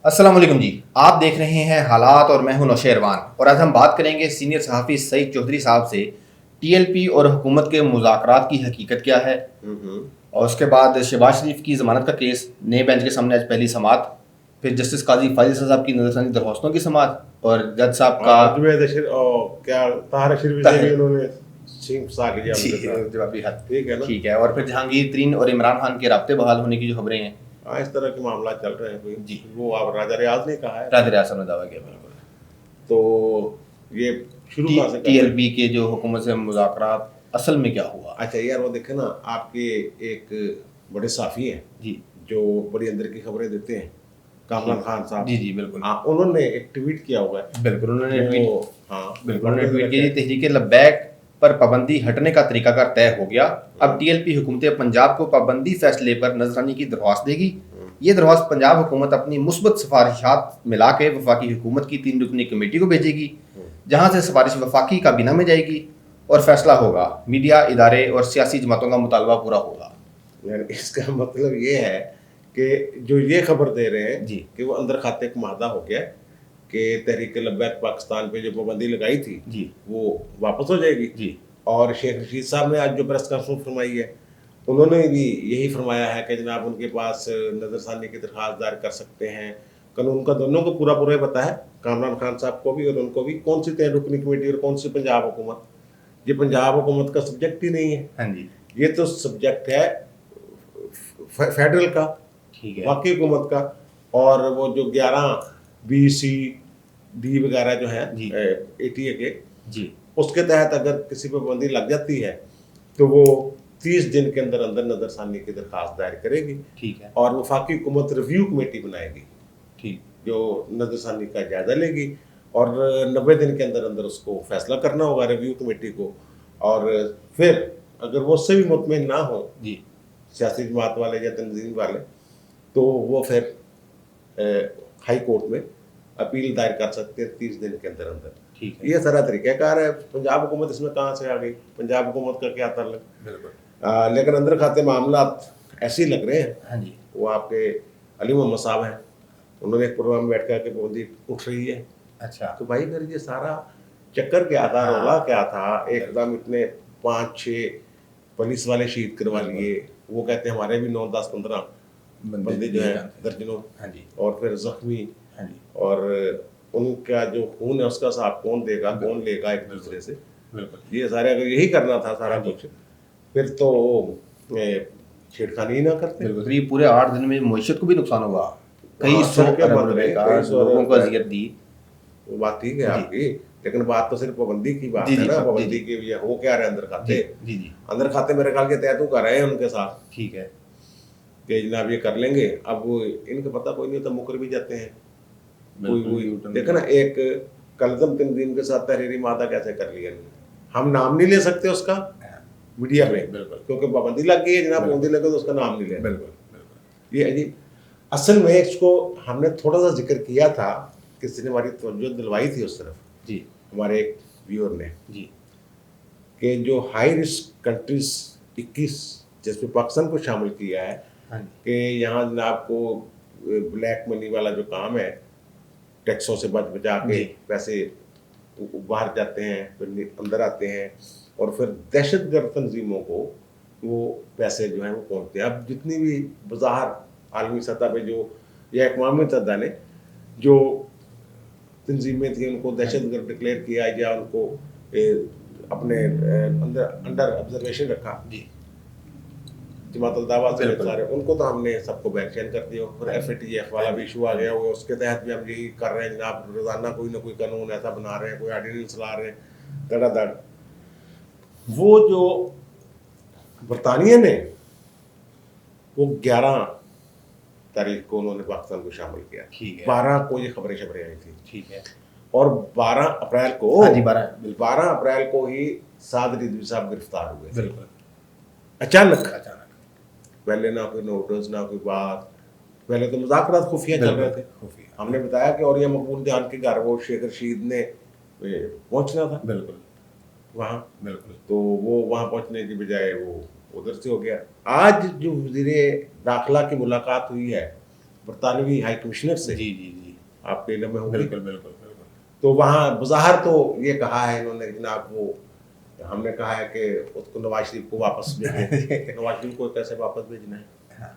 अस्सलाम वालेकुम जी। आप देख रहे हैं हालात और मैं हूं नौशेरवान और आज हम बात करेंगे सीनियर सहाफ़ी सईद चौधरी साहब से टीएलपी और हुकूमत के मुज़ाकरात की हकीकत क्या है। और उसके बाद शहबाज शरीफ की ज़मानत का केस नए बेंच के सामने आज पहली समाअत, फिर जस्टिस काजी फाजिल साहब की नज़रसानी दरख्वास्तों की समाअत और जज साहब का क्या ताहर अशरफ से भी उन्होंने सींग फंसा लिया जी उनके साथ। जवाबी हद। ठीक है ना। ठीक है, और फिर जहांगीर तरीन और इमरान खान के राब्ते बहाल होने की जो खबरें हैं। हाँ, इस तरह के मामला चल रहे हैं कोई। जी, वो आप राजा रियाज ने कहा है। राजा रियाज साहब ने दावा किया। बिल्कुल। तो ये शुरू कहाँ से करते हैं? टीएलपी के जो हुकूमत से मुज़ाकरात असल में क्या हुआ। अच्छा यार, वो देखे ना, आपके एक बड़े साफी हैं जी जो बड़ी अंदर की खबरें देते हैं, कामरान खान साहब। जी जी बिल्कुल। हाँ, उन्होंने एक ट्वीट किया हुआ है। बिल्कुल उन्होंने हाँ, बिल्कुल उन्होंने ट्वीट किया, तहरीक लब्बैक पर पाबंदी हटने का तरीकाकार तय हो गया। अब टीएलपी हुकूमत पंजाब को पाबंदी फैसले पर नजरानी की दरख्वास्त देगी। ये दरख्वास्त पंजाब हुकूमत अपनी मुस्बत सिफारिशात मिला के वफाकी हुकूमत की 3 रुकनी कमेटी को भेजेगी, जहां से सिफारिश वफाकी काबीना में जाएगी और फैसला होगा। मीडिया इदारे और सियासी जमातों का मुतालबा पूरा होगा। यार, इसका मतलब ये है कि जो ये खबर दे रहे हैं जी कि वो अंदर खाते का माहदा हो गया कि तहरीक लब्बैक पाकिस्तान पे जो पाबंदी लगाई थी जी वो वापस हो जाएगी। जी और शेख रशीद साहब ने आज जो प्रेस कॉन्फ्रेंस फरमाई है, उन्होंने भी यही फरमाया है कि जनाब उनके पास नज़रसानी की दरख्वास्त दायर कर सकते हैं। कानून का दोनों को पूरा पूरा पता है, कामरान खान साहब को भी और उनको भी, कौन सी 3 रुकनी कमेटी और कौन सी पंजाब हुकूमत। ये पंजाब हुकूमत का सब्जेक्ट ही नहीं है। हाँ जी, ये तो सब्जेक्ट है फेडरल का, ठीक है। वाकई हुकूमत का। और वो जो 11 BC-D वगैरह जो है जी ATA के, जी उसके तहत अगर किसी पर पाबंदी लग जाती है तो वो 30 दिन के अंदर अंदर नजरसानी की दरखास्त दायर करेगी। ठीक है। और वफाकी हुकूमत रिव्यू कमेटी बनाएगी ठीक, जो नजरसानी का जायजा लेगी और 90 दिन के अंदर अंदर उसको फैसला करना होगा रिव्यू कमेटी को। और फिर अगर वो उससे भी मुतमिन ना हो जी सियासी जमात वाले या तंजीम वाले, तो वो फिर हाई कोर्ट में अपील दायर कर सकते हैं 30 दिन के अंदर अंदर। ठीक है। ये सारा तरीक़ाकार है। पंजाब हुकूमत इसमें कहाँ से आ गई? पंजाब हुकूमत का क्या ताल्लुक? बिल्कुल। लेकिन अंदर खाते मामला ऐसे ही लग रहे हैं। हाँ जी। वो आपके अली मोहम्मद साहब हैं, उन्होंने एक प्रोग्राम में बैठ कर के पाबंदी उठ रही है। अच्छा। तो भाई फिर ये सारा चक्कर क्या था, रोला क्या था? एकदम इतने 5-6 पुलिस वाले शहीद करवा लिए। वो कहते हैं हमारे भी 9-10-15 बंदे जो है दर्जनों। हाँ जी। और फिर जख्मी। हाँ जी। और उनका जो खून है उसका हिसाब कौन देगा, कौन लेगा एक दूसरे से? बिल्कुल। ये सारे अगर यही करना था सारा हाँ जी। कुछ, फिर तो छेड़खानी ही ना करते। बिल्कुल, तो ये पूरे 8 दिन में मईशत को भी नुकसान हुआ। कई हाँ, सौ सड़कें अरब बंद रुपए रहीं, का कई सौ लोगों को अरब अजियत दी। वो बात ठीक है जी। आपकी, लेकिन बात तो सिर्फ पाबंदी की बात जी, है जी, ना। जी, पाबंदी जी। की भी है, हो क्या रहे अंदर खाते? जी जी अंदर खाते मेरे ख्याल के तय तो कर रहे हैं उनके साथ ठीक है। कि जनाब ये कर लेंगे। अब वो इनका पता कोई नहीं होता, मुकर भी जाते हैं। कोई देखो ना, एक कलदम तंजीम के साथ तहरीरी मादा कैसे कर लिया? हम नाम नहीं ले सकते उसका मीडिया में, बिल्कुल। क्योंकि पाबंदी लग गई है जनाब। पाबंदी लगे तो उसका नाम नहीं ले। बिल्कुल। ये अजीब। असल में इसको हमने थोड़ा सा जिक्र किया था, किसी ने हमारी तवज्जो दिलवाई थी उस तरफ, जी हमारे एक व्यूअर ने, जी कि जो हाई रिस्क कंट्रीज 21 जिसमें पाकिस्तान को शामिल किया है, हाँ जी। कि यहाँ जनाब को ब्लैक मनी वाला जो काम है, टैक्सों से बच बचा के जी। पैसे बाहर जाते हैं, फिर अंदर आते हैं और फिर दहशतगर्द तंजीमों को वो पैसे जो हैं वो पहुँचते हैं। अब जितनी भी बाज़ार आलमी सतह पे जो या अक़वाम मुत्तहिदा ने जो तंजीमें थी उनको दहशतगर्द डिक्लेयर किया या उनको अपने अंडर ऑब्जर्वेशन रखा, जी जमातुल दावा से बिल्कुल। सारे, उनको तो हमने सबको बैन कर दिया। फिर FATF वाला भी इशू आ गया हुआ, उसके तहत भी हम यही कर रहे हैं जनाब, रोज़ाना कोई ना कोई कानून ऐसा बना रहे हैं, कोई ऑर्डिनेंस ला रहे हैं धड़ाधड़। वो जो बरतानिया ने वो 11 तारीख को उन्होंने पाकिस्तान को शामिल किया। ठीक है। 12 को ये खबरें आई थी। ठीक है। और 12 अप्रैल को, हाँ जी, 12 अप्रैल को ही साद रिजवी साहब गिरफ्तार हुए। बिल्कुल। अचानक अचानक। पहले ना कोई नोटिस ना कोई बात। पहले तो मुज़ाकरात खुफिया चल रहे थे। खुफिया। हमने बताया कि और ये मकबूल जान के घर वो शेख रशीद ने पहुंचना था बिल्कुल वहाँ, बिल्कुल। तो वो वहाँ पहुंचने की बजाय वो उधर से हो गया। आज जो वज़ीर दाखिला की मुलाकात हुई है बरतानवी हाई कमिश्नर से जी जी जी, आपके इल्म में होगी। बिल्कुल बिल्कुल बिल्कुल। तो वहाँ बज़ाहिर तो ये कहा है इन्होंने कि जनाब वो हमने कहा है कि उसको नवाज शरीफ को वापस भेजें। नवाज शरीफ को कैसे वापस भेजना है? हाँ,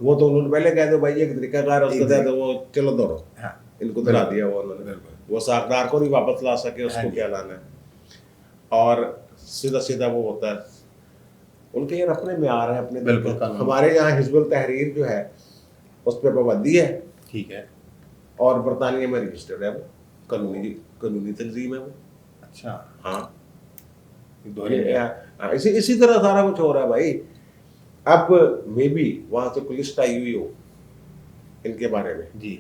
वो तो उन्होंने पहले कह दो भाई एक तरीकाकार है उसके तहत वो चलो दौड़ो, हाँ, इनको दिला बिल्कुल, दिया वो उन्होंने। बिल्कुल। वो साकदार को नहीं वापस ला सके, हाँ उसको जी। क्या लाना है। और सीधा सीधा वो होता है, उनके यार अपने म्यार है, अपने बिल्कुल, तरीके। कानून। हमारे यहाँ हिजबुल तहरीर जो है उस पर पाबंदी है, ठीक है। और बरतानिया में रजिस्टर्ड है वो, कानूनी तंजीम है वो। अच्छा, हाँ, दोहरे ये में। इसी इसी तरह सारा कुछ हो रहा है भाई। अब मे बी वहां से कोई लिस्ट आई हुई हो इनके बारे में जी,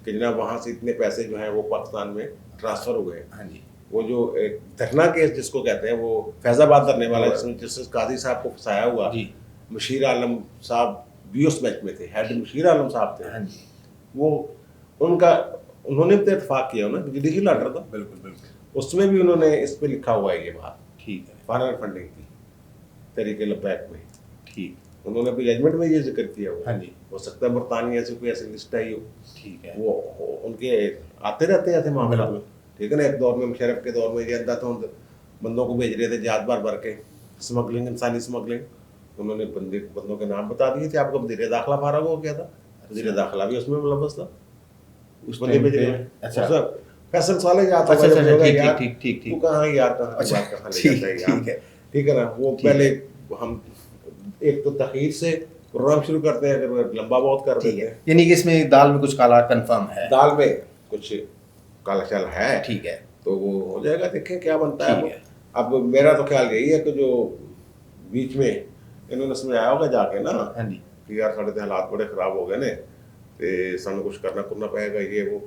कि जनाब वहां से इतने पैसे जो हैं वो पाकिस्तान में ट्रांसफर हो गए। हाँ जी, वो जो एक धरना केस जिसको कहते हैं, वो फैजाबाद धरने वाला, और- जिसमें जस्टिस काजी साहब को फंसाया हुआ, जी, मुशीर आलम साहब भी उस बेंच में थे, हेड मुशीर आलम साहब थे। हाँ जी, वो उनका उन्होंने भी तो इत्तेफाक किया ना, जुडिशल ऑर्डर था, बिल्कुल बिल्कुल। उसमें भी उन्होंने इस पे लिखा हुआ है ये बात, ठीक है, फॉरेन फंडिंग की तरीके लबैक में। ठीक, उन्होंने भी जजमेंट में ये जिक्र किया हुआ। हाँ जी, हो सकता है बरतानिया से कोई ऐसी लिस्ट आई हो, ठीक है, वो उनके आते रहते हैं ऐसे मामला। बिल्कुल। ठीक है ना, एक दौर में मुशर्रफ के दौर में ये अंधाधुंध बंदों को भेज रहे थे जहाज भर के, स्मगलिंग, इंसानी स्मगलिंग। उन्होंने बंदों के नाम बता दिए थे, आपको वज़ीर दाखिला फारग हो गया था, वज़ीर दाखिला भी उसमें मुलव्वस था, उस बंदे टाइम भेज पे। रहे हैं। अच्छा, और सब फैसल साले याद अच्छा, अच्छा, अच्छा, ठीक, यार, ठीक, ठीक, ठीक, तू कहाँ है यार, कहाँ अच्छा, बात कहाँ ले ठीक, जाता है यार। ठीक है, ठीक है ना, वो ठीक पहले है। हम एक तो तखीर से प्रोग्राम शुरू करते हैं, फिर लंबा बहुत कर ठीक देते है, हैं। यानी कि इसमें दाल में कुछ काला कंफर्म है। दाल में कुछ काला चाल है, ठीक है, तो वो हो जाएगा, देखें क्या बनता है। ठीक है। अब मेरा तो ख्याल यही है कि जो बीच में इन्होंने समझाया होगा जाके ना हाँ जी, कि यार साढ़े हालात बड़े खराब हो गए ने, ते सानू कुछ करना पेगा ये वो।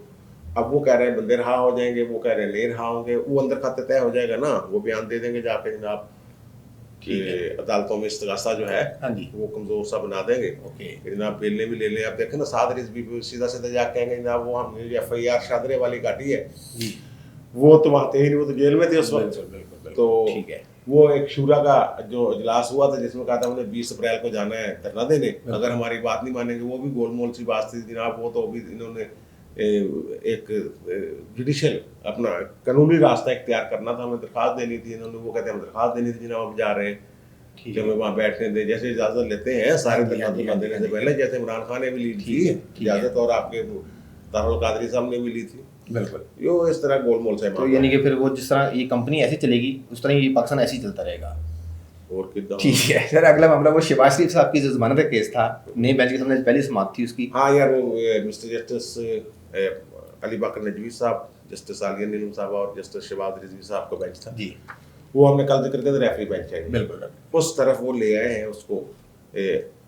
अब वो कह रहे हैं बंदे रहा हो जाएंगे, वो कह रहे हैं नहीं रहा होंगे, वो अंदर खाते तय हो जाएगा ना, वो बयान दे देंगे जाके जनाब कि ठीक है। अदालतों में इस्तगासा जो है हाँ जी, वो कमजोर सा बना देंगे ओके, कि जनाब बेलने भी ले लें। अब देखें ना, साद रिजवी सीधा सीधा जाके कहेंगे जनाब वो हमने FIR शादरे वाली काटी है, जी, वो तो वहाँ थे ही नहीं, वो तो जेल में थे उस वक्त। बिल्कुल बिल्कुल बिल्कुल, तो ठीक है, वो एक शूरा का जो इजलास हुआ था जिसमें कहा था उन्हें 20 अप्रैल को जाना है धरना देने, अगर हमारी बात नहीं मानेंगे, वो भी गोलमोल सी बात थी जनाब। वो तो अभी इन्होंने एक जुडिशल अपना कानूनी रास्ता इख्तियार करना था, हमें दरखास्त देनी थी, इन्होंने वो कहते हैं हम दरखास्त देनी थी जनाब, अब जा रहे हैं ठीक कि है, हमें वहाँ बैठने दे, जैसे इजाजत लेते हैं सारे हाँ जी, हाँ जी, धरना हाँ जी, देने हाँ से जी। पहले, जैसे इमरान खान ने भी ली ठीक है, थी ठीक है। इजाजत, और आपके तारुल कादरी साहब ने भी ली थी, बिल्कुल। यो इस तरह गोलमोल से तो यानी कि फिर वो जिस तरह ये कंपनी ऐसी चलेगी उस तरह ये पाकिस्तान ऐसे ही चलता रहेगा। और कितना। ठीक है सर, अगला मामला वो शहबाज शरीफ साहब की जो जमानत का केस था, नए बेंच के सामने पहली समाप्त थी उसकी। हाँ यार, वो मिस्टर जस्टिस अली बकर नजवी साहब, जस्टिस आलिया नीलम साहब और जस्टिस शहबाज रिजवी साहब का बेंच था जी, वो हमने कल जिक्र किया, रेफरी बेंच है ये। बिल्कुल, उस तरफ वो ले आए हैं उसको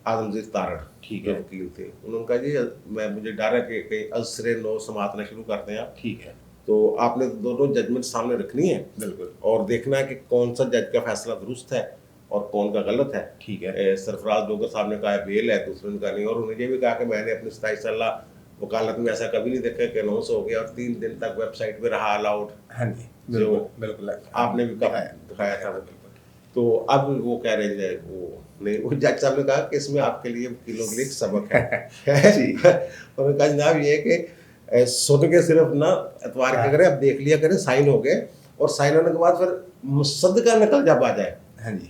आजमजीत तारड़, ठीक जो है। वकील थे। उन्होंने कहा जी मुझे डर है कि कहीं अजसरे नो समातना शुरू करते हैं आप, ठीक है, तो आपने दोनों जजमेंट सामने रखनी है बिल्कुल, और देखना है कि कौन सा जज का फैसला दुरुस्त है और कौन का गलत है। ठीक है, सरफराज डोगर साहब ने कहा है बेल है, दूसरे ने कहा नहीं, और उन्होंने ये भी कहा कि मैंने अपनी 27 साल वकालत में ऐसा कभी नहीं देखा कि अनाउंस हो गया और 3 दिन तक वेबसाइट पे रहा अलाउड, हाँ जी, जो बिल्कुल बिल्कुल, आपने भी दिखाया था वो। तो अब वो कह रहे हैं वो नहीं, वो जज साहब ने कहा कि इसमें आपके लिए वकीलों के लिए एक सबक है। जी। उन्होंने कहा जनाब ये कि सुन के सिर्फ ना एतवार के करें, अब देख लिया करें, साइन हो गए, और साइन होने के बाद फिर मुसद्दका नकल जब आ जाए, हाँ जी,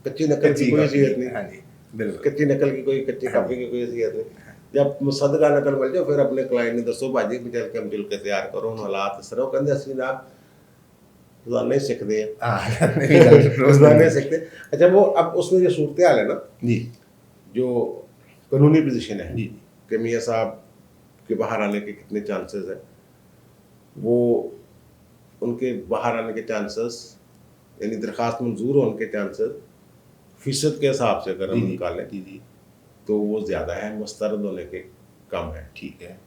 कच्ची नकल की कोई हैसियत नहीं, हाँ जी, बिल्कुल, कच्ची नकल की कोई, कच्ची कॉपी की कोई हैसियत नहीं। जब मुसद्दका नकल मिल जाए फिर अपने क्लाइंट ने दसो भाजी भी चल के हम के तैयार करो हम हालात इस तरह कहते असली जनाब रोजाना ही सीखते हैं, हाँ, रोजाना ही सीखते हैं। अच्छा, वो अब उसमें जो सूरत हाल है ना, जी, जो कानूनी पोजीशन है जी, कि मियाँ साहब के बाहर आने के कितने चांसेस है, वो उनके बाहर आने के चांसेस यानी दरखास्त मंजूर होने के चांसेस फीसद के हिसाब से अगर हम निकालें जी, जी, तो वो ज़्यादा है, मुस्तरद होने के कम है, ठीक है,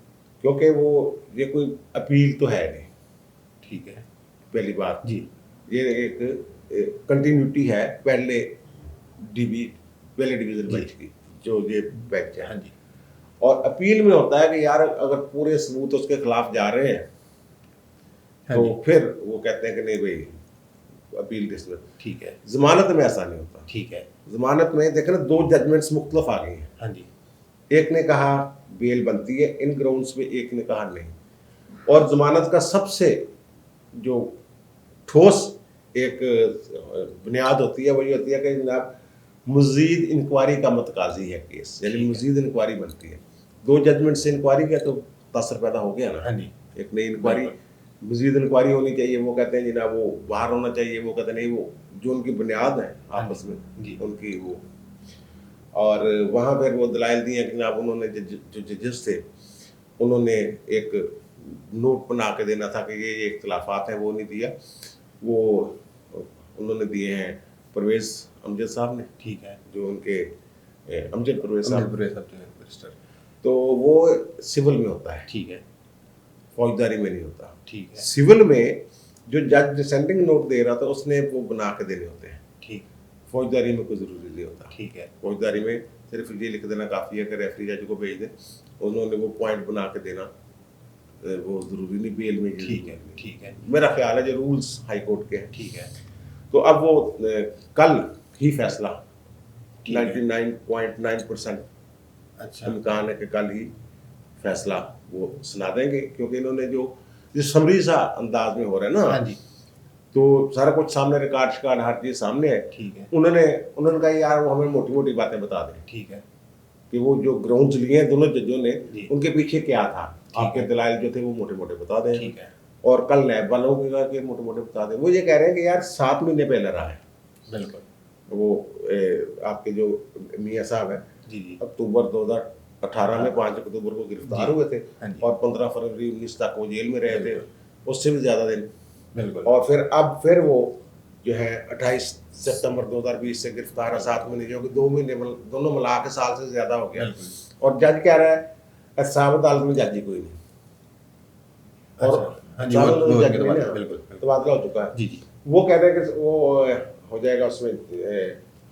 क्योंकि वो ये कोई अपील तो है नहीं, ठीक है, पहली बात जी, ये एक कंटिन्यूटी है पहले डिवीजन बेंच की, जो ये बेंच है। हाँ जी, और अपील में होता है कि यार अगर पूरे सबूत उसके खिलाफ जा रहे हैं हाँ तो जी, फिर वो कहते हैं कि नहीं भाई अपील डिसमिस। ठीक है, जमानत में ऐसा नहीं होता, ठीक है, जमानत में देखे ना 2 जजमेंट्स मुख्तलिफ आ गई हैं, हाँ जी, एक ने कहा बेल बनती है इन ग्राउंड्स पे, एक ने कहा नहीं। और जमानत का सबसे जो ठोस एक बुनियाद होती है वो ये होती है कि जनाब मजीद इंक्वायरी का मतकाजी है केस, यानी मजीद इंक्वायरी बनती है। 2 जजमेंट से इंक्वायरी का तो तासर पैदा हो गया ना। हाँ जी, एक नई इंक्वायरी, मजीद इंक्वायरी होनी चाहिए, वो कहते हैं जनाब वो बाहर होना चाहिए, वो कहते नहीं वो जो उनकी बुनियाद है आपस में जी। उनकी वो। और वहाँ पर वो दलाइल दिए कि जनाब उन्होंने जो जजेस थे उन्होंने एक नोट बना के देना था कि ये इख्तलाफात हैं, वो नहीं दिया। वो उन्होंने दिए हैं परवेज़ अमजद साहब ने, ठीक है, जो उनके अमजद परवेज़ साहब, बैरिस्टर, तो वो सिविल में होता है, ठीक है, फौजदारी में नहीं होता। ठीक है, सिविल में जो जज डिसेंडिंग नोट दे रहा था उसने वो बना के देने होते हैं, ठीक, फौजदारी में कोई ज़रूरी नहीं होता। ठीक है, फौजदारी में सिर्फ ये लिख देना काफ़ी है कि रेफरी जज को भेज दें, उन्होंने वो पॉइंट बना के देना वो ज़रूरी नहीं, बेल में ठीक है, ठीक है, मेरा ख्याल है जो रूल्स हाई कोर्ट के हैं। ठीक है, तो अब वो कल ही फैसला ठीक है। 99.9% अच्छा, इम्कान है कि कल ही फैसला वो सुना देंगे, क्योंकि इन्होंने जो समरी सा अंदाज में हो रहा है ना, हाँ जी, तो सारा कुछ सामने रिकॉर्ड शिकार्ड हर चीज़ सामने है। ठीक है, उन्होंने कहा यार वो हमें मोटी मोटी बातें बता दें ठीक है, कि वो जो ग्राउंड्स लिए हैं दोनों जजों ने जी। उनके पीछे क्या था, ठीक आपके है। दलाइल जो थे वो मोटे मोटे बता दें। ठीक है, और कल लैब वालों को कहा कि मोटे मोटे बता दें। वो ये कह रहे हैं कि यार 7 महीने पहले रहा है बिल्कुल, वो आपके जो मियाँ साहब है, जी, जी, अक्टूबर 2018 में 5 अक्टूबर को गिरफ्तार जी। हुए थे हाँ जी। और 15 फरवरी 19 तक वो जेल में रहे थे, बिल्कुल। उससे भी ज़्यादा दिन। बिल्कुल, और फिर वो जो है 28 सितंबर 2020 से गिरफ्तार है, 7 महीने, जो कि 2 महीने दोनों मिला के साल से ज़्यादा हो गया। बिल्कुल। और जज कह रहा है साहब अदालत में जज ही कोई नहीं, और अच्छा, हाँ जी, साहब वो अदालत में जज तो नहीं बात ना, है, बिल्कुल, बिल्कुल। तबादला हो चुका है। जी, जी, वो कहते हैं कि वो हो जाएगा, उसमें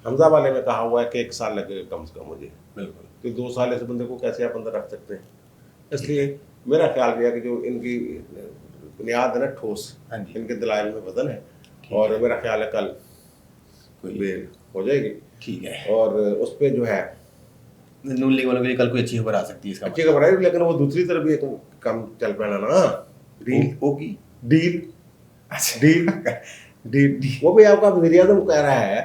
हमजा वाले में कहा हुआ है कि 1 साल लगेगा कम से कम मुझे, बिल्कुल, तो 2 साल ऐसे बंदे को कैसे आप अंदर रख सकते हैं। इसलिए मेरा ख्याल यह है कि जो इनकी बुनियाद है ना ठोस, हाँ जी, इनके दलाइल में वजन है, ठीक और है। मेरा ख्याल है कल कोई बेल हो जाएगी। ठीक है, और उस पर जो है नून लीग वालों के लिए कल कोई अच्छी खबर आ सकती है इसका अच्छी खबर है, लेकिन वो दूसरी तरफ भी एक काम चल पैना ना, डील होगी, डील अच्छा, डील डील वो भी आपका वज़ीर आज़म कह रहा है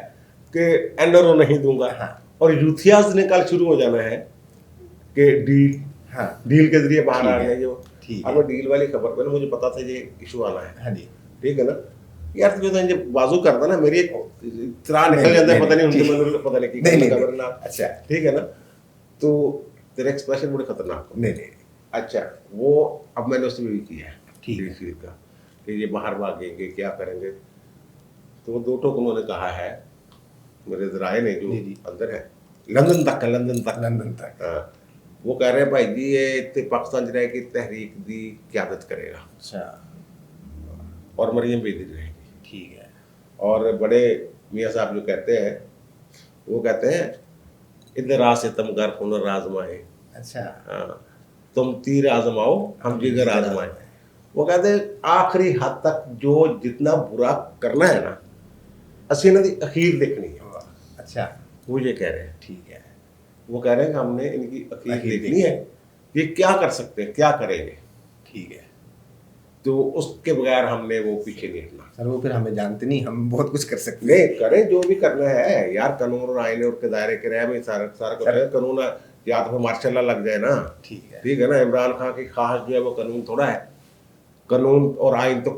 कि एनआरओ नहीं दूंगा, हाँ, और यूथियाज ने कल शुरू हो जाना है कि डील हाँ, डील के जरिए बाहर ठीक आ है, गया जो। ठीक अब है, डील वाली खबर पर मुझे पता था ये इशू आना है, हाँ जी, ठीक है ना यार, तुझे तो जब बाजू करता ना मेरी त्राह निकल नहीं, जाता है, नहीं, पता नहीं उनके ठीक। मन में पता नहीं नहीं, की नहीं, खबर ना, अच्छा, ठीक है ना, तो तेरे एक्सप्रेशन बड़े खतरनाक हो। नहीं, नहीं, अच्छा, वो अब मैंने उससे भी किया है ठीक है। डील का कि ये बाहर भागेंगे क्या करेंगे, तो वो 2 टोक उन्होंने कहा है मेरे जराए ने जो जी, जी। अंदर है, लंदन तक है, लंदन तक, लंदन तक, हाँ, वो कह रहे हैं भाई जी ये इतने पाकिस्तान च रह के तहरीक दी क्यादत करेगा अच्छा, और मरियम बेदी रहेगी। ठीक है, और बड़े मियाँ साहब जो कहते हैं वो कहते हैं इधर आ सितमगर हुनर आजमाए, अच्छा, हाँ, तुम तीर आजमाओ हम जिगर आजमाए। वो कहते हैं आखिरी हद तक जो जितना बुरा करना है ना असं इन्हों की अखीर देखनी है, अच्छा, वो ये कह रहे हैं। ठीक है, वो कह रहे हैं कि हमने इनकी अखीर अखीर देखनी है, ये क्या कर सकते हैं क्या करेंगे, ठीक है, तो उसके बगैर हमने वो पीछे नहीं हटना। सर वो फिर हमें जानते नहीं, हम बहुत कुछ कर सकते नहीं करें जो भी करना है यार, कानून और आईने और के दायरे के रहे में सारा सारा कुछ है। कानून या तो फिर मार्शल लॉ लग जाए ना, ठीक है, ठीक है ना, इमरान खान की ख्वाहिश जो है वो कानून थोड़ा है, कानून और आइन तो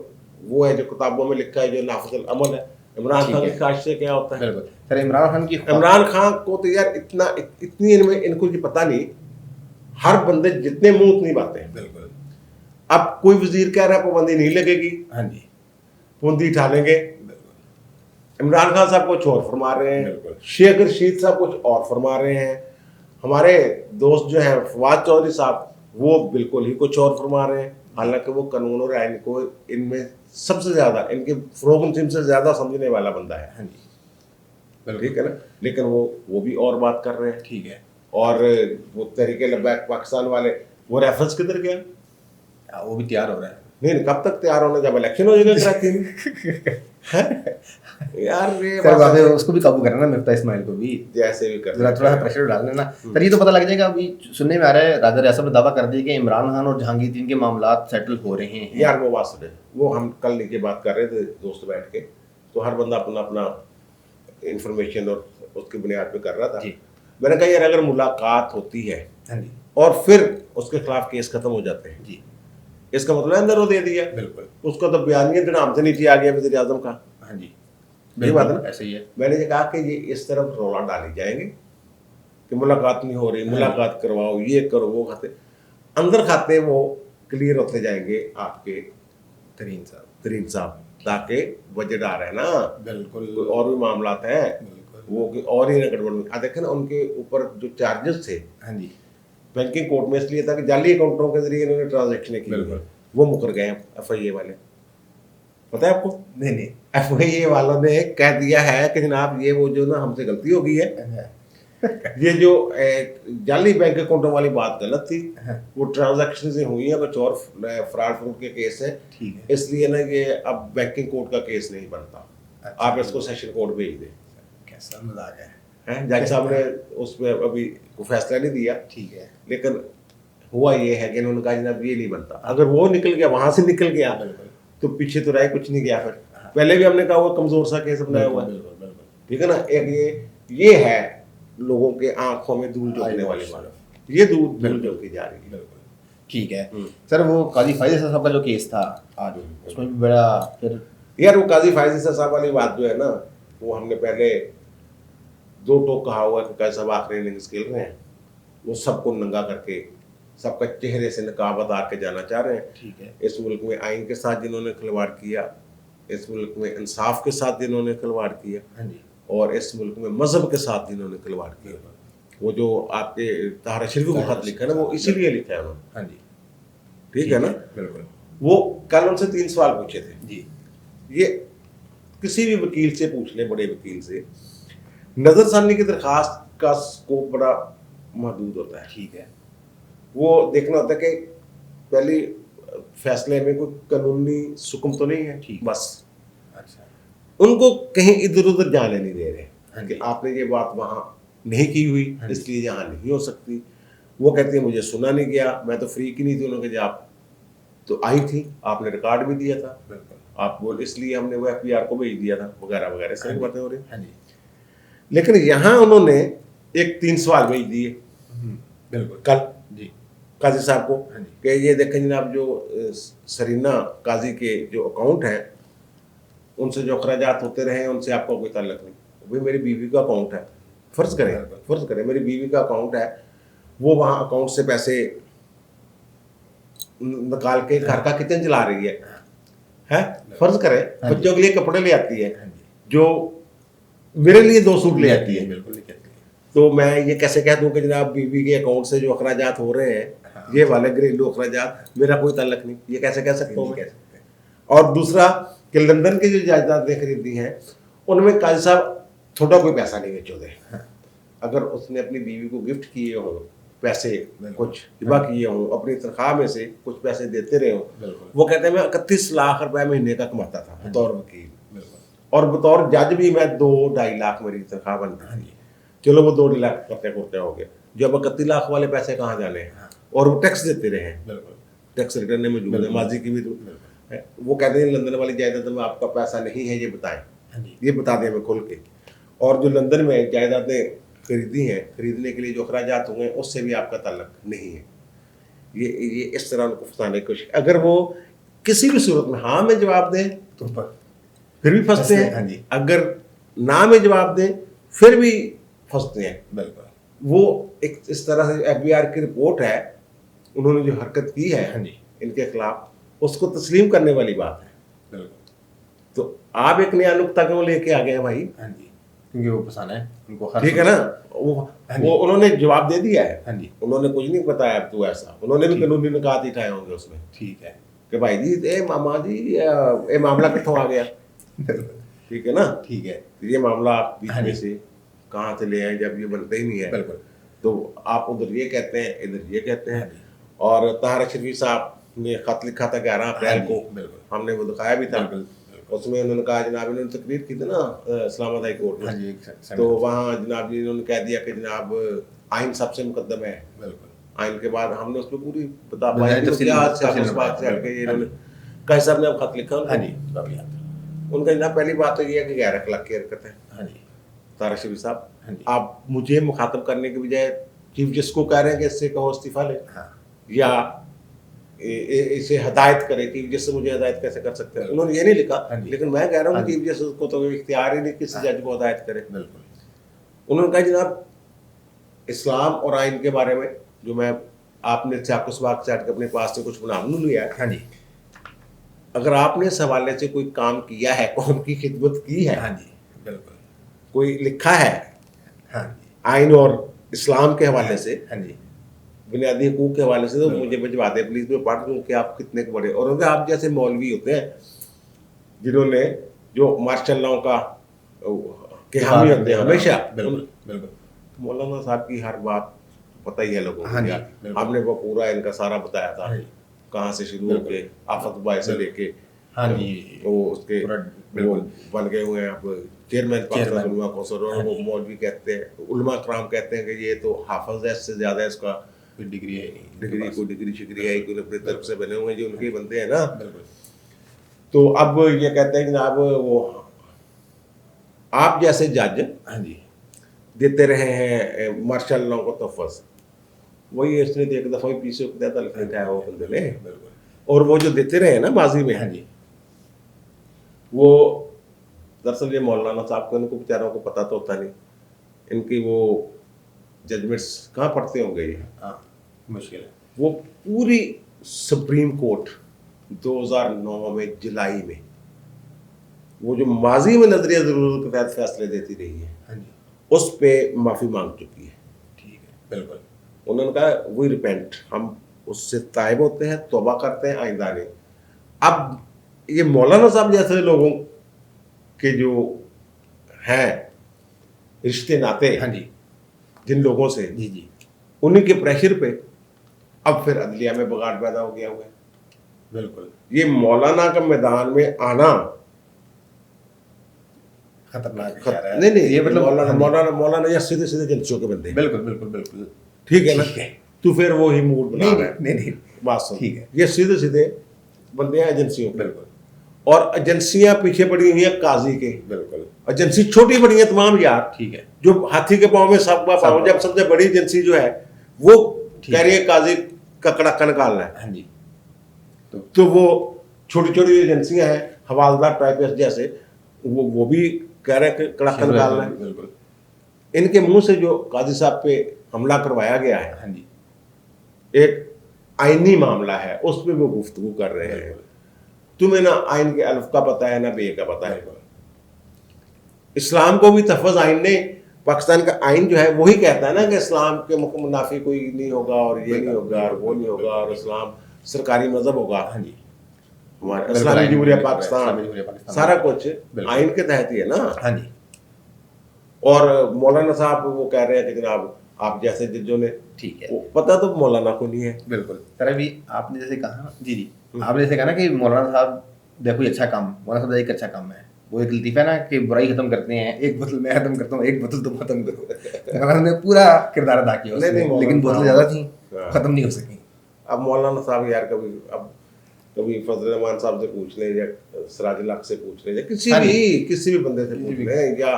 वो है जो किताबों में लिखा है, जो नाफिजुल अमल है। इमरान ठीक खान है। की ख्वाहिश से क्या होता है? बिल्कुल सर, इमरान खान की इमरान खान को तो यार इतनी इनमें इनको ये पता नहीं, हर बंदे जितने मुंह उतनी बातें। बिल्कुल, अब कोई वजीर कह रहा है पाबंदी नहीं लगेगी, हाँ जी, पाबंदी उठा लेंगे, बिल्कुल, इमरान खान साहब कुछ और फरमा रहे हैं, बिल्कुल। शेख रशीद साहब कुछ और फरमा रहे हैं, हमारे दोस्त जो हैं फवाद चौधरी साहब वो बिल्कुल ही कुछ और फरमा रहे हैं। हालांकि वो कानून और आइन को इनमें सबसे ज्यादा इनके फरोग नसीम से ज्यादा समझने वाला बंदा है, हाँ जी, बिल्कुल, ठीक है ना, लेकिन वो भी और बात कर रहे हैं। ठीक है, और वो तहरीक लब्बैक पाकिस्तान वाले वो रेफरेंस किधर गया? वो भी तैयार हो रहा है, नहीं कब तक तैयार होना, जब इलेक्शन हो जाएगा कराची में यार ये सर बात वहाँ पे उसको भी काबू करना ना, मिफ्ता इस्माइल को भी जैसे भी कर जरा थोड़ा प्रेशर डाल देना। सर ये तो पता लग जाएगा, अभी सुनने में आ रहा है राजा रियासत ने दावा कर दिया कि इमरान खान और जहांगीर के मामला सेटल हो रहे हैं। यार वो बात सुने, वो हम कल नीचे बात कर रहे थे दोस्त बैठ के, तो हर बंदा अपना अपना इंफॉर्मेशन और उसकी बुनियाद पे कर रहा था। जी। मैंने कहा यार अगर मुलाकात होती है हाँ जी और फिर उसके खिलाफ केस खत्म हो जाते हैं, जी इसका मतलब अंदर वो दे दिया, बिल्कुल। उसका तो बयान ही नाम से नीचे आ गया वज़ीर आज़म का। हाँ जी ये बात है बिल्कुल ना, ऐसे ही है। मैंने ये कहा कि ये इस तरफ रौला डाले जाएंगे कि मुलाकात नहीं हो रही, मुलाकात करवाओ, ये करो वो खाते, अंदर खाते वो क्लियर होते जाएंगे आपके तरीन साहब, ताकि बजट आ रहा है ना, बिल्कुल कोई और भी मामलात हैं वो कि और ही ना गड़बड़ में देखें ना, उनके ऊपर जो चार्जेस थे हाँ जी बैंकिंग कोर्ट में इसलिए था कि जाली अकाउंटों के जरिए इन्होंने ट्रांजेक्शन की हुई, वो मुकर गए एफआईए वाले। पता है आपको? नहीं नहीं एफआईए वालों ने कह दिया है कि जनाब ये वो जो ना हमसे गलती हो गई है, ये जो जाली बैंक अकाउंटों वाली बात गलत थी, वो ट्रांजैक्शन से हुई है, कुछ और फ्रॉड फ्रूड के केस है, ठीक है। इसलिए ना ये अब बैंकिंग कोर्ट का केस नहीं बनता। अच्छा। आप इसको सेशन कोर्ट भेज दें। कैसा मजाक है। जज साहब ने उस पर अभी कोई फैसला नहीं दिया, ठीक है लेकिन हुआ ये है कि इन्होंने कहा जनाब ये नहीं बनता। अगर वो निकल गया, वहां से निकल गया, तो पीछे तो रह कुछ नहीं गया। फिर पहले भी हमने कहा वो कमजोर सा केस बनाया हुआ है, ठीक है ना। एक ये है लोगों के आंखों में धूल झोंकने वाली बात, ये धूल झोंकी जा रही है। ठीक है सर, वो काजी फायद साहब का जो केस था आज, उसमें भी बड़ा फिर यार वो काजी फायद साहब वाली बात जो है ना, वो हमने पहले दो टोक कहा हुआ है कि काजी साहब आखिरी इनिंग्स खेल रहे हैं, वो सबको नंगा करके सबका चेहरे से नकाब उतार के जाना चाह रहे हैं। ठीक है। इस मुल्क में आइन के साथ जिन्होंने खिलवाड़ किया, इस मुल्क में इंसाफ के साथ जिन्होंने खिलवाड़ किया, हाँ जी और इस मुल्क में मजहब के साथ जिन्होंने खिलवाड़ किया, वो जो आपके तहारा शरीफ को खत लिखा है ना, वो इसीलिए लिखा है उन्होंने। हाँ जी ठीक है ना। बिल्कुल। वो कल उनसे 3 सवाल पूछे थे जी। ये किसी भी वकील से पूछ ले, बड़े वकील से, नजरसानी की दरखास्त का स्कोप बड़ा महदूद होता है। ठीक है। वो देखना होता है कि पहले फैसले में कोई कानूनी सुकम तो नहीं है, ठीक। बस अच्छा। उनको कहीं इधर उधर जाने नहीं दे रहे हाँ कि जी। आपने ये बात वहां नहीं की हुई, हाँ जी। इसलिए यहाँ नहीं हो सकती। वो कहती है मुझे सुना नहीं गया, मैं तो फ्री की नहीं थी। उन्होंने कहा आप तो आई थी, आपने रिकॉर्ड भी दिया था, बिल्कुल। आप बोल इसलिए हमने वो एफआईआर को भेज दिया था, वगैरह वगैरह सारी बातें हो रही। हाँ जी लेकिन यहाँ उन्होंने एक 3 सवाल भेज दिए बिल्कुल कल जी काजी साहब को हाँ जी। कि ये देखें जनाब, जो सरीना काजी के जो अकाउंट हैं, उनसे जो अखराजात होते रहे उनसे आपका कोई ताल्लुक नहीं। भाई मेरी बीवी का अकाउंट है, फर्ज करें मेरी बीवी का अकाउंट है, वो वहाँ अकाउंट से पैसे निकाल के घर का किचन चला रही है, फर्ज करें बच्चों के लिए कपड़े ले आती है, जो मेरे लिए 2 सूट ले आती है, बिल्कुल नहीं कहती। तो मैं ये कैसे कह दूं कि जनाब बीवी के अकाउंट से जो अखराजात हो रहे हैं, ये वाले घरेलू अखराजात, मेरा कोई ताल्लुक नहीं, ये कैसे कह सकता हूँ मैं। और दूसरा कि लंदन की जो जायदादें खरीदी हैं, उनमें काजी साहब थोड़ा कोई पैसा नहीं बेचो दे। अगर उसने अपनी बीवी को गिफ्ट किए हो पैसे, कुछ हिबा किए हों, अपनी तनख्वाह में से कुछ पैसे देते रहे हो, वो कहते हैं मैं 31 लाख रुपए महीने का कमाता था बतौर वकील, और बतौर जज भी मैं 2-2.5 लाख मेरी तनख्वाह बनती थी। चलो वो 2 लाख करते हो गया, जब 31 लाख वाले पैसे कहाँ जाने हैं, और वो टैक्स देते रहे हैं, टैक्स रिटर्न में मौजूद है, माजी की भी है। वो कहते हैं लंदन वाली जायदाद में आपका पैसा नहीं है, ये बताएं, ये बता दें हमें खुल के। और जो लंदन में जायदादें खरीदी हैं, खरीदने के लिए जो अखराजात हुए हैं, उससे भी आपका ताल्लुक नहीं है। ये इस तरह उनको फंसाने की कोशिश। अगर वो किसी भी सूरत में हाँ में जवाब दें तो फिर भी फंसते हैं, अगर ना में जवाब दें फिर भी फंसते हैं। वो एक इस तरह से एफबीआर की रिपोर्ट है, उन्होंने जो हरकत की है इनके खिलाफ, उसको तस्लीम करने वाली बात है। तो आप एक नया नुक्ता क्यों लेके आ गए हैं भाई? क्योंकि वो फंसाना है उनको, ठीक है ना। वो उन्होंने जवाब दे दिया है, उन्होंने कुछ नहीं बताया अब तो ऐसा, उन्होंने भी कानूनी निकात उठाए होंगे उसमें। ठीक है कि भाई जी ए मामा जी ये मामला कितों आ गया। ठीक है ना। ठीक है। ये मामला आप बीच में से कहाँ से ले आए, जब ये बनता ही नहीं है, तो आप उधर ये कहते हैं, इधर ये कहते हैं। और तहारा शरीफ साहब ने खत लिखा था 11 अप्रैल को, हमने वो दिखाया भी था उसमें उन्होंने कहा जनाब, इन्होंने तकरीर की थी ना इस्लामाबाद हाई कोर्ट हाँ में, जी, एक सेकंड। तो वहाँ जनाब जी इन्होंने कह दिया कि जनाब आइन सबसे मुकद्दम है। बिल्कुल आइन के बाद हमने उसमें पूरी बता बताया, पाई कि वो तफसील क्या तफसील में बात से बताया, हट के ये हाँ इन्होंने जी। कई साहब ने अब खत लिखा हाँ उनको। जी, काफी याद है। उनका जनाब पहली बात तो ये है कि गैर अखलाक की हरकत है। हाँ जी, तारा शबीर साहब, हाँ जी। आप मुझे मुखातब करने के बजाय चीफ जस्टिस को कह रहे हैं कि इससे कहो इस्तीफा ले, हाँ या इसे हदायत करे। चीफ जस्टिस मुझे हदायत कैसे कर सकते हैं? उन्होंने ये नहीं लिखा, हाँ जी। लेकिन मैं कह रहा हूँ हाँ कि जी। चीफ जस्टिस को तो इख्तियार ही नहीं किसी हाँ। जज को हदायत करे। बिल्कुल उन्होंने कहा जनाब इस्लाम और आइन के बारे में जो मैं आपने चाकुसबाग चाट के अपने पास से कुछ बना लिया है, हाँ जी, अगर आपने इस हवाले से कोई काम किया है, कौम की खिदमत की है, हाँ जी, बिल्कुल कोई लिखा है हाँ जी, आइन और इस्लाम के हवाले से, हाँ जी, बुनियादी हकूक के हवाले से, तो बिल्कुल। मुझे भिजवा दे प्लीज, मैं पढ़ दूं कि आप कितने के बड़े। और उनके आप जैसे मौलवी होते हैं जिन्होंने जो मार्शल लॉ का के हामी होते हैं हमेशा, बिल्कुल बिल्कुल। मौलाना साहब की हर बात पता ही है लोगों हाँ को जी, यार। बिल्कुल। आपने वो पूरा इनका सारा बताया था, हाँ जी, कहाँ से शुरू बिल्कुल। होके आफत भाई से बिल्कुल। लेके हाँ जी, वो उसके पूरा वो बिल्कुल। बन गए हुए हैं अब चेयरमैन पाकिस्तान चेयरमैन। उलमा कौंसिल। और हाँ वो जी। मौलवी कहते हैं, उलमा कराम कहते हैं कि ये तो हाफिज है, इससे ज्यादा इसका कोई डिग्री है नहीं डिग्री इनके पास। को डिग्री शिग्री है, कोई अपनी तरफ से बने हुए हैं जो उनके बंदे हैं ना। बिल्कुल तो अब ये कहते हैं कि जनाब वो आप जैसे जज हाँ जी, देते रहे हैं मार्शल लॉ को तहफ़्फ़ुज़, वही इसने तो एक दफ़ा ही पीछे दिया था लिखा है वो बंदे ने। बिल्कुल और वो जो देते रहे ना माजी में, हाँ जी, वो दरअसल ये मौलाना साहब को, इनको बेचारों को पता तो होता नहीं, इनकी वो जजमेंट्स कहाँ पढ़ते होंगे ये। हाँ मुश्किल है। वो पूरी सुप्रीम कोर्ट 2009 में जुलाई में वो जो माजी में नजरिया जरूरत के तहत फैसले देती रही है, हाँ जी, उस पे माफी मांग चुकी है। ठीक है, बिल्कुल उन्होंने कहा वी रिपेंट, हम उससे ताइब होते हैं, तौबा करते हैं, आइंदा नहीं। अब ये मौलाना साहब जैसे लोगों के जो हैं रिश्ते नाते हाँ जी, जिन लोगों से, जी जी, उन्हीं के प्रेशर पे अब फिर अदलिया में बगाड़ पैदा हो गया हुआ है। बिल्कुल ये मौलाना का मैदान में आना खतरनाक इशारा है। नहीं ये मतलब मौलाना हाँ जी, मौलाना मौलाना या सीधे सीधे जलसों के बंदे हैं। बिल्कुल बिल्कुल बिल्कुल। ठीक है ना, ठीक है। तो फिर वो ही मूड बना नहीं रहा है। नहीं नहीं, बात सुन, ठीक है। ये सीधे सीधे बंदे हैं एजेंसियों के, बिल्कुल और एजेंसियां पीछे पड़ी हुई हैं काजी के। बिल्कुल एजेंसी छोटी बड़ी है तमाम यार, ठीक है, जो हाथी के पाँव में सबका पाँव। जब सबसे बड़ी एजेंसी जो है वो ठीक कह रही है काजी का कड़ाका निकालना है, हाँ जी, तो वो छोटी छोटी एजेंसियां हैं हवालदार टाइप जैसे, वो भी कह रहे हैं कि कड़ाका निकालना है। बिल्कुल इनके मुंह से जो काजी साहब पे हमला करवाया गया है, हाँ जी, एक आईनी मामला है, उस पर वो गुफ्तगू कर रहे हैं। बिल्कुल तुम्हें ना आइन के अल्फ का पता है ना बे का पता है। बिल्कुल इस्लाम को भी तहफ़्फ़ुज़ आइन ने, पाकिस्तान का आइन जो है वही कहता है ना कि इस्लाम के मुनाफी कोई नहीं होगा, और ये नहीं होगा, और वो नहीं होगा, और इस्लाम सरकारी मजहब होगा। हाँ जी, हमारा बिल्कुल, इस्लामी आइन जमहूरिया बिल्कुल, पाकिस्तान, इस्लामी जमहूरिया पाकिस्तान, सारा कुछ बिल्कुल। आइन के तहत ही है ना। हाँ जी, और मौलाना साहब वो कह रहे हैं कि जनाब आप जैसे जजों ने, ठीक है, वो पता तो मौलाना को नहीं है। बिल्कुल। सर अभी आपने जैसे कहा, जी जी, आपने जैसे कहा ना कि मौलाना साहब देखो ये अच्छा काम, मौलाना साहब एक अच्छा काम है, वो एक लतीफ़ा है ना कि बुराई खत्म करते हैं, एक बोतल मैं खत्म करता हूँ, एक बोतल तुम खत्म करो। मौलाना ने पूरा किरदार अदा किया उसमें, नहीं, लेकिन मौलाना बोतलें ज़्यादा थी, हाँ। खत्म नहीं हो सकी। अब मौलाना साहब यार कभी फजल रहमान साहब से पूछ ले, या सिराजुल हक से पूछ ले, या हाँ किसी भी बंदे से पूछ ले, या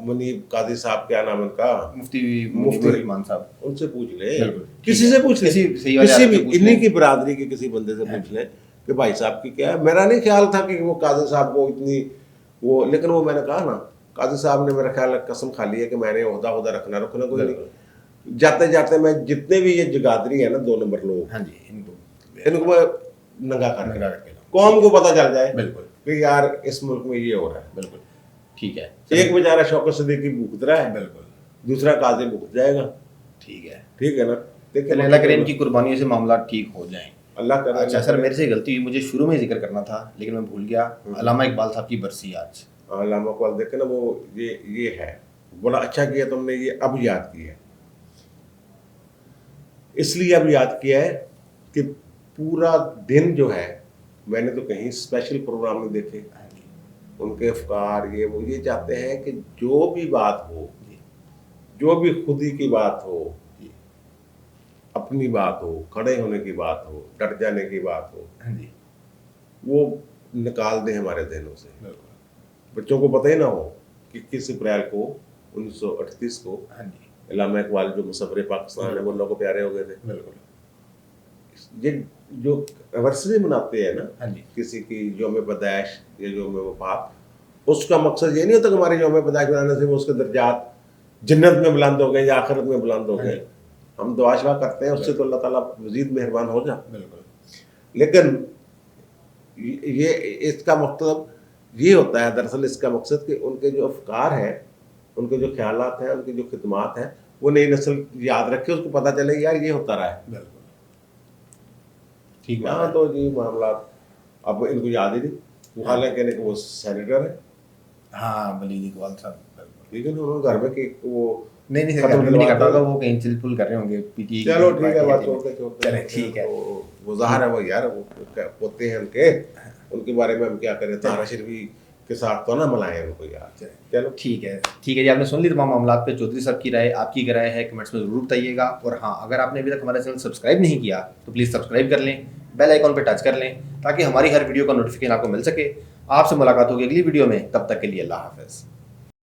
मुनीब काजी साहब, क्या नाम उनका, मुफ्ती मुफ्ती रहमान साहब, उनसे पूछ ले, बिल्कुल, किसी ठीक से है। पूछ ले, सही वाले किसी आदमी भी से पूछ इन्हीं लें। की बरादरी के किसी बंदे से पूछ ले कि भाई साहब की क्या है। मेरा नहीं ख्याल था कि वो काजी साहब को इतनी वो, लेकिन वो मैंने कहा ना, काजी साहब ने मेरा ख्याल कसम खा ली है कि मैंने ओहदा रखना कोई नहीं। जाते जाते मैं जितने भी ये जगादरी है ना 2 नंबर लोग, हाँ जी, इनको मैं नंगा कर नंगा करके लो। कौम को पता चल जाए बिल्कुल कि यार इस मुल्क में ये हो रहा है। बिल्कुल, ठीक है। एक बेचारा शौकत सिद्दीकी भुगत रहा है, बिल्कुल, दूसरा काजी भुगत जाएगा। ठीक है। ठीक है ना, देखिए चलिए अल्लाह करे इनकी कुर्बानियों से मामला ठीक हो जाएं। अल्लाह करे। अच्छा सर, मेरे से गलती हुई, मुझे शुरू में जिक्र करना था लेकिन मैं भूल गया। अल्लामा इकबाल साहब की बरसी आज। अल्लामा इकबाल देखे ना, वो ये है, बड़ा अच्छा किया तुमने ये अब याद किया है। इसलिए अब याद किया है कि पूरा दिन जो है मैंने तो कहीं स्पेशल प्रोग्राम नहीं देखे। हाँ जी, उनके अफकार वो ये चाहते हैं कि जो भी बात हो, जी, जो भी खुदी की बात हो, जी, अपनी बात हो, खड़े होने की बात हो, डट जाने की बात हो, हाँ जी, वो निकाल दें हमारे जहनों से। बिल्कुल, बच्चों को पता ही ना हो कि 21 अप्रैल को 1938 को हाँ जी, इलामा इकबाल जो मुसव्विर पाकिस्तान है वो लोगों को प्यारे हो गए थे। बिल्कुल, ये जो एनिवर्सरी मनाते हैं ना हाँ जी, किसी की यौम पैदाइश या यौम वफात, उसका मकसद ये नहीं होता कि हमारे यौम पैदाइश मनाने से वो उसके दर्जात जन्नत में बुलंद हो गए या आखिरत में बुलंद हो हाँ गए। जी, हम दुआ शुआ करते हैं उससे तो अल्लाह ताला मजीद मेहरबान हो जा। बिल्कुल, लेकिन ये इसका मतलब ये होता है दरअसल, इसका मकसद कि उनके जो अफकार हैं, उनके जो ख्यालात हैं, उनकी जो खिदमात हैं, वो नई नस्ल याद रखे, उसको पता चले यार ये होता रहा है। बिल्कुल, ठीक बात यहाँ है। तो जी मामला अब इनको याद ही नहीं। वो हालांकि कहने कि वो सेनेटर है, हाँ, वलीद इकबाल साहब, बिल्कुल। लेकिन उन्होंने घर में कि वो नहीं, नहीं, खत्म घर में भी नहीं करवा करता दो। होगा, वो कहीं चिल-पुल कर रहे होंगे, पीटीआई की चलो किसी ठीक है, पार्टी बात आती में। छोड़ते छोड़ते चलें, ठीक है। वो ज़ाहिर है वो यार वो पोते हैं उनके बारे में हम क्या करें, तारा शरीफी के साथ तो ना मिलाएं उनको यार। चलें, चलो ठीक है, ठीक है जी, आपने सुन ली तमाम मामलात पे चौधरी साहब की राय। आपकी क्या राय है कमेंट्स में ज़रूर बताइएगा। और हाँ, अगर आपने अभी तक हमारा चैनल सब्सक्राइब नहीं किया तो प्लीज़ सब्सक्राइब कर लें, बेल आइकॉन पे टच कर लें ताकि हमारी हर वीडियो का नोटिफिकेशन आपको मिल सके। आपसे मुलाकात होगी अगली वीडियो में, तब तक के लिए अल्लाह हाफ़िज़।